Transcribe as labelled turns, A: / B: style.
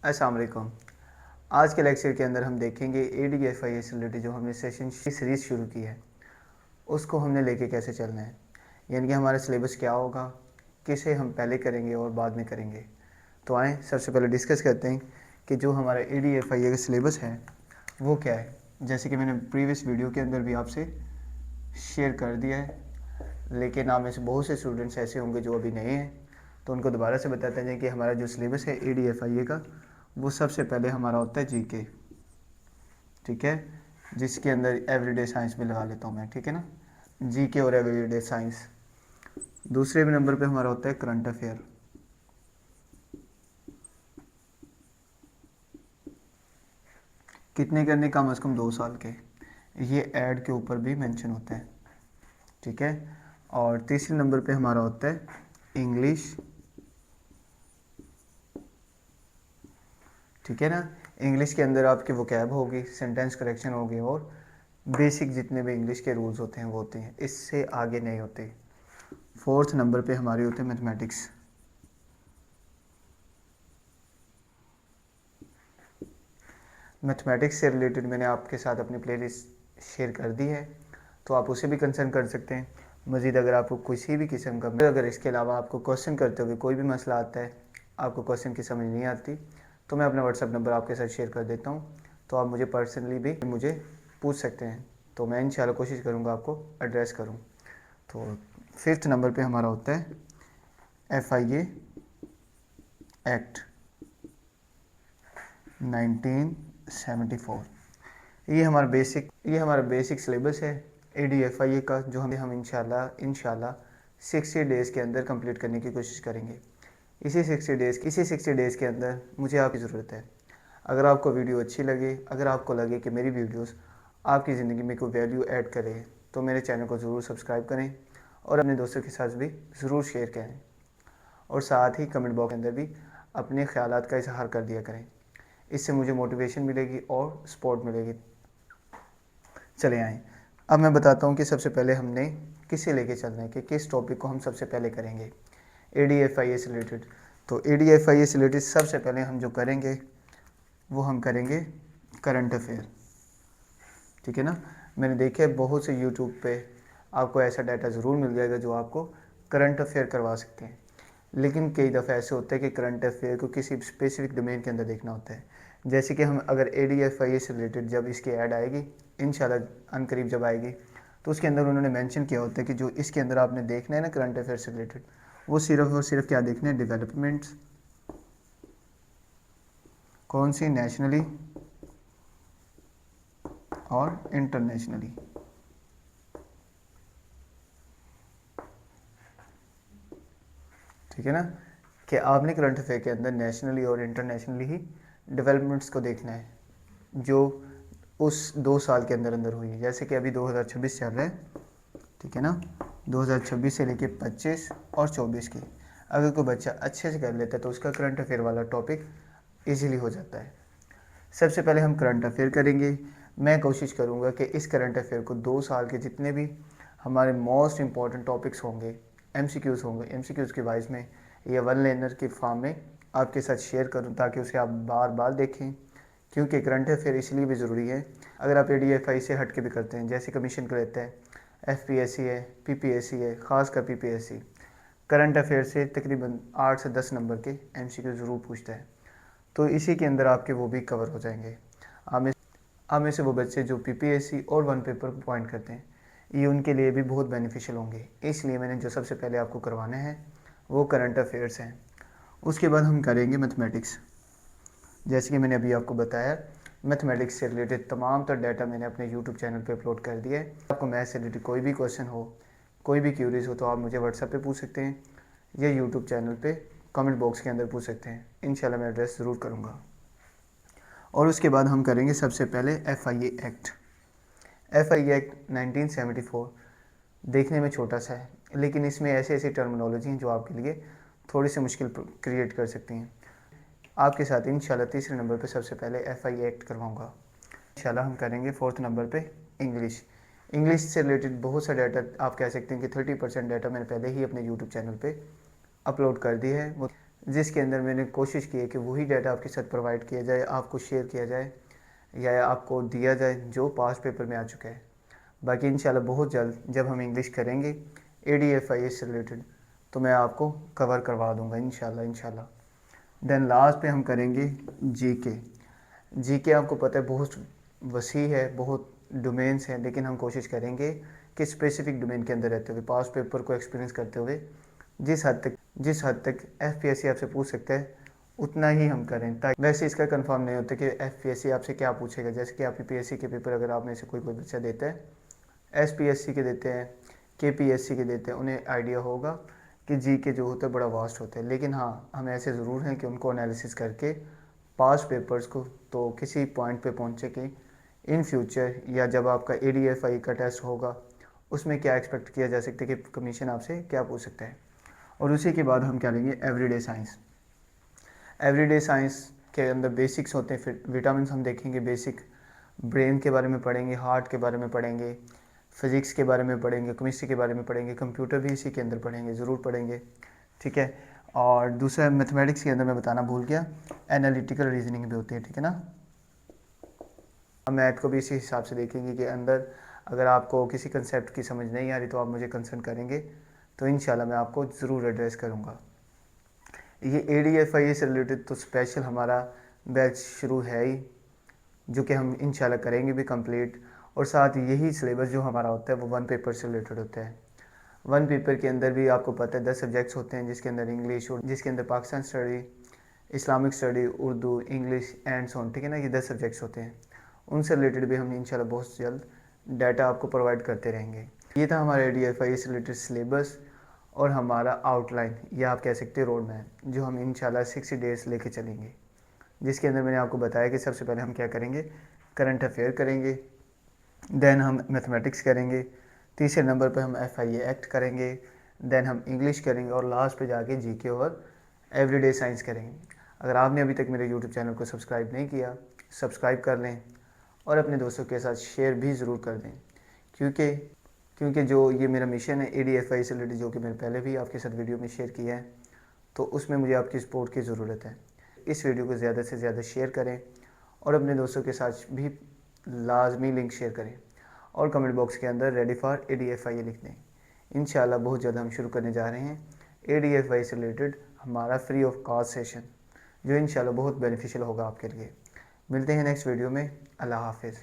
A: अस्सलाम वालेकुम। आज के लेक्चर के अंदर हम देखेंगे ADFIA से रिलेटेड जो हमने सेशन सीरीज़ शुरू की है उसको हमने लेके कैसे चलना है, यानी कि हमारा सिलेबस क्या होगा, किसे हम पहले करेंगे और बाद में करेंगे। तो आएँ सबसे पहले डिस्कस करते हैं कि जो हमारा ADFIA का सिलेबस है वो क्या है। जैसे कि मैंने प्रीवियस वीडियो के अंदर भी आपसे शेयर कर दिया है, लेकिन आप में से बहुत से स्टूडेंट्स ऐसे होंगे जो अभी नए हैं, तो उनको दोबारा से बताते हैं कि हमारा जो सिलेबस है ADFIA का वो सबसे पहले हमारा होता है जीके, ठीक है, जिसके अंदर एवरीडे साइंस भी लगा लेता हूँ मैं, ठीक है ना, जीके और एवरीडे साइंस। दूसरे नंबर पे हमारा होता है करंट अफेयर, कितने करने, कम अज़ कम 2 साल के, ये ऐड के ऊपर भी मेंशन होते हैं, ठीक है। और तीसरे नंबर पे हमारा होता है इंग्लिश, ठीक है ना। इंग्लिश के अंदर आपकी वोकैब होगी, सेंटेंस करेक्शन होगी और बेसिक जितने भी इंग्लिश के रूल्स होते हैं वो होते हैं, इससे आगे नहीं होते। फोर्थ नंबर पे हमारी होते हैं मैथमेटिक्स, मैथमेटिक्स से रिलेटेड मैंने आपके साथ अपनी प्लेलिस्ट शेयर कर दी है, तो आप उसे भी कंसर्न कर सकते हैं। मज़ीद अगर आपको किसी भी किस्म का, अगर इसके अलावा आपको क्वेश्चन करते हुए कोई भी मसला आता है, आपको क्वेश्चन की समझ नहीं आती, तो मैं अपना व्हाट्सअप नंबर आपके साथ शेयर कर देता हूँ, तो आप मुझे पर्सनली भी मुझे पूछ सकते हैं, तो मैं इंशाल्लाह कोशिश करूँगा आपको एड्रेस करूँ। तो फिफ्थ नंबर पे हमारा होता है FIA एक्ट 1974। ये हमारा बेसिक सिलेबस है ADFIA का, जो हम इंशाल्लाह 60 डेज़ के अंदर कंप्लीट करने की कोशिश करेंगे। इसी 60 डेज़ के अंदर मुझे आपकी ज़रूरत है। अगर आपको वीडियो अच्छी लगे, अगर आपको लगे कि मेरी वीडियोस आपकी ज़िंदगी में कोई वैल्यू ऐड करे, तो मेरे चैनल को ज़रूर सब्सक्राइब करें और अपने दोस्तों के साथ भी ज़रूर शेयर करें, और साथ ही कमेंट बॉक्स के अंदर भी अपने ख्यालात का इजहार कर दिया करें। इससे मुझे मोटिवेशन मिलेगी और सपोर्ट मिलेगी। चले आएँ, अब मैं बताता हूँ कि सबसे पहले हमने किसे लेके चलना है, कि किस टॉपिक को हम सबसे पहले करेंगे ADFIA से रिलेटेड। तो ADFIA से रिलेटेड सबसे पहले हम जो करेंगे वो हम करेंगे करंट अफेयर, ठीक है ना। मैंने देखे है बहुत से यूट्यूब पे आपको ऐसा डाटा ज़रूर मिल जाएगा जो आपको करंट अफेयर करवा सकते हैं, लेकिन कई दफ़ा ऐसे होता है कि करंट अफेयर को किसी स्पेसिफिक डोमेन के अंदर देखना होता है। जैसे कि हम अगर ADFIA से रिलेटेड जब इसकी ऐड आएगी, इंशाल्लाह अनकरीब जब आएगी, तो उसके अंदर उन्होंने मेंशन किया होता है कि जो इसके अंदर आपने देखना है ना करंट अफेयर से रिलेटेड, वो सिर्फ और सिर्फ क्या देखना है, डेवलपमेंट्स, कौन सी, नेशनली और इंटरनेशनली, ठीक है ना, कि आपने करंट अफेयर के अंदर नेशनली और इंटरनेशनली ही डेवलपमेंट्स को देखना है जो उस 2 साल के अंदर अंदर हुई है। जैसे कि अभी 2026 चल रहा है, ठीक है ना, 2026 से लेके 25 और 24 की अगर कोई बच्चा अच्छे से कर लेता है तो उसका करंट अफेयर वाला टॉपिक ईजीली हो जाता है। सबसे पहले हम करंट अफेयर करेंगे। मैं कोशिश करूँगा कि इस करंट अफेयर को 2 साल के जितने भी हमारे मोस्ट इंपॉर्टेंट टॉपिक्स होंगे, MCQs होंगे, MCQs के वाइज में या वन लाइनर के फॉर्म में आपके साथ शेयर करूँ, ताकि उसे आप बार बार देखें, क्योंकि करंट अफेयर इसलिए भी ज़रूरी है। अगर आप ADFIA से हट के भी करते हैं, जैसे कमीशन का रहता है, FPSC है, PPSC है, ख़ासकर PPSC करंट अफेयर से तकरीबन 8 से 10 नंबर के MCQ ज़रूर पूछता है, तो इसी के अंदर आपके वो भी कवर हो जाएंगे। आप में से वो बच्चे जो PPSC और वन पेपर पॉइंट करते हैं, ये उनके लिए भी बहुत बेनिफिशियल होंगे, इसलिए मैंने जो सबसे पहले आपको करवाना है वो करंट अफेयर्स हैं। उसके बाद हम करेंगे मैथमेटिक्स। जैसे कि मैंने अभी आपको बताया, मैथमेटिक्स से रिलेटेड तमाम तर डाटा मैंने अपने यूट्यूब चैनल पे अपलोड कर दिया है। आपको मैथ से रिलेटेड कोई भी क्वेश्चन हो, कोई भी क्यूरीज हो, तो आप मुझे व्हाट्सएप पे पूछ सकते हैं या यूट्यूब चैनल पे कमेंट बॉक्स के अंदर पूछ सकते हैं, इंशाल्लाह मैं एड्रेस ज़रूर करूँगा। और उसके बाद हम करेंगे सबसे पहले FIA एक्ट। FIA एक्ट 1974 देखने में छोटा सा है, लेकिन इसमें ऐसे ऐसी टर्मिनोलॉजी हैं जो आपके लिए थोड़ी सी मुश्किल क्रिएट कर सकती हैं। आपके साथ इंशाल्लाह तीसरे नंबर पे सबसे पहले FIA एक्ट करवाऊँगा। इंशाल्लाह हम करेंगे फोर्थ नंबर पे इंग्लिश से रिलेटेड बहुत सा डाटा, आप कह सकते हैं कि 30% डाटा मैंने पहले ही अपने यूट्यूब चैनल पे अपलोड कर दी है। वो जिसके अंदर मैंने कोशिश की है कि वही डाटा आपके साथ प्रोवाइड किया जाए, आपको शेयर किया जाए या आपको दिया जाए जो पास पेपर में आ चुका है। बाकी इंशाल्लाह बहुत जल्द जब हम इंग्लिश करेंगे ADFIS से रिलेटेड तो मैं आपको कवर करवा दूंगा इंशाल्लाह। देन लास्ट पे हम करेंगे जीके आपको पता है बहुत वसी है, बहुत डोमेन्स हैं, लेकिन हम कोशिश करेंगे कि स्पेसिफिक डोमेन के अंदर रहते हुए पास पेपर को एक्सपीरियंस करते हुए जिस हद तक FPSC आपसे पूछ सकता है उतना ही हम करें। ताकि वैसे इसका कंफर्म नहीं होता कि FPSC आपसे क्या पूछेगा। जैसे कि आप PSC के पेपर अगर आप में से कोई बच्चा देता है, SPSC के देते हैं, KPSC के देते हैं, उन्हें आइडिया होगा कि GK जो होता है बड़ा वास्ट होता है। लेकिन हाँ, हम ऐसे ज़रूर हैं कि उनको एनालिसिस करके पास पेपर्स को तो किसी पॉइंट पे पहुँचे कि इन फ्यूचर या जब आपका ADFI का टेस्ट होगा उसमें क्या एक्सपेक्ट किया जा सकता है कि कमीशन आपसे क्या पूछ सकता है। और उसी के बाद हम क्या लेंगे, एवरीडे साइंस के अंदर बेसिक्स होते हैं। फिर विटामिन हम देखेंगे, बेसिक ब्रेन के बारे में पढ़ेंगे, हार्ट के बारे में पढ़ेंगे, फिज़िक्स के बारे में पढ़ेंगे, केमिस्ट्री के बारे में पढ़ेंगे, कंप्यूटर भी इसी के अंदर पढ़ेंगे, ज़रूर पढ़ेंगे, ठीक है। और दूसरा मैथमेटिक्स के अंदर मैं बताना भूल गया, एनालिटिकल रीजनिंग भी होती है, ठीक है ना। हम मैथ को भी इसी हिसाब से देखेंगे कि अंदर अगर आपको किसी कंसेप्ट की समझ नहीं आ रही तो आप मुझे कंसर्न करेंगे तो इंशाल्लाह मैं आपको ज़रूर एड्रेस करूँगा। ये ADFI से रिलेटेड तो स्पेशल हमारा बैच शुरू है ही, जो कि हम इंशाल्लाह करेंगे भी कंप्लीट। और साथ यही सिलेबस जो हमारा होता है वो वन पेपर से रिलेटेड होता है। वन पेपर के अंदर भी आपको पता है 10 सब्जेक्ट्स होते हैं, जिसके अंदर इंग्लिश और जिसके अंदर Pakistan study, Islamic study, Urdu, English and सॉन, ठीक है ना। ये 10 सब्जेक्ट्स होते हैं, उनसे रिलेटेड भी हम इंशाल्लाह बहुत जल्द डाटा आपको प्रोवाइड करते रहेंगे। ये था हमारा ADFI से रिलेटेड सिलेबस और हमारा आउटलाइन, या आप कह सकते हैं रोड मैप, जो हम इंशाल्लाह 60 डेज़ लेके चलेंगे। जिसके अंदर मैंने आपको बताया कि सबसे पहले हम क्या करेंगे, करंट अफेयर करेंगे, देन हम मैथमेटिक्स करेंगे, तीसरे नंबर पे हम FIA एक्ट करेंगे, देन हम इंग्लिश करेंगे और लास्ट पे जाके GK और एवरीडे साइंस करेंगे। अगर आपने अभी तक मेरे YouTube चैनल को सब्सक्राइब नहीं किया, सब्सक्राइब कर लें और अपने दोस्तों के साथ शेयर भी ज़रूर कर दें, क्योंकि जो ये मेरा मिशन है ADFI से रिलेटेड, जो कि मैंने पहले भी आपके साथ वीडियो में शेयर किया है, तो उसमें मुझे आपकी सपोर्ट की ज़रूरत है। इस वीडियो को ज़्यादा से ज़्यादा शेयर करें और अपने दोस्तों के साथ भी लाजमी लिंक शेयर करें और कमेंट बॉक्स के अंदर रेडी फॉर ADFI लिख दें। इंशाल्लाह बहुत जल्द हम शुरू करने जा रहे हैं ADFI से रिलेटेड हमारा फ्री ऑफ कॉस्ट सेशन, जो इंशाल्लाह बहुत बेनिफिशियल होगा आपके लिए। मिलते हैं नेक्स्ट वीडियो में। अल्लाह हाफिज़।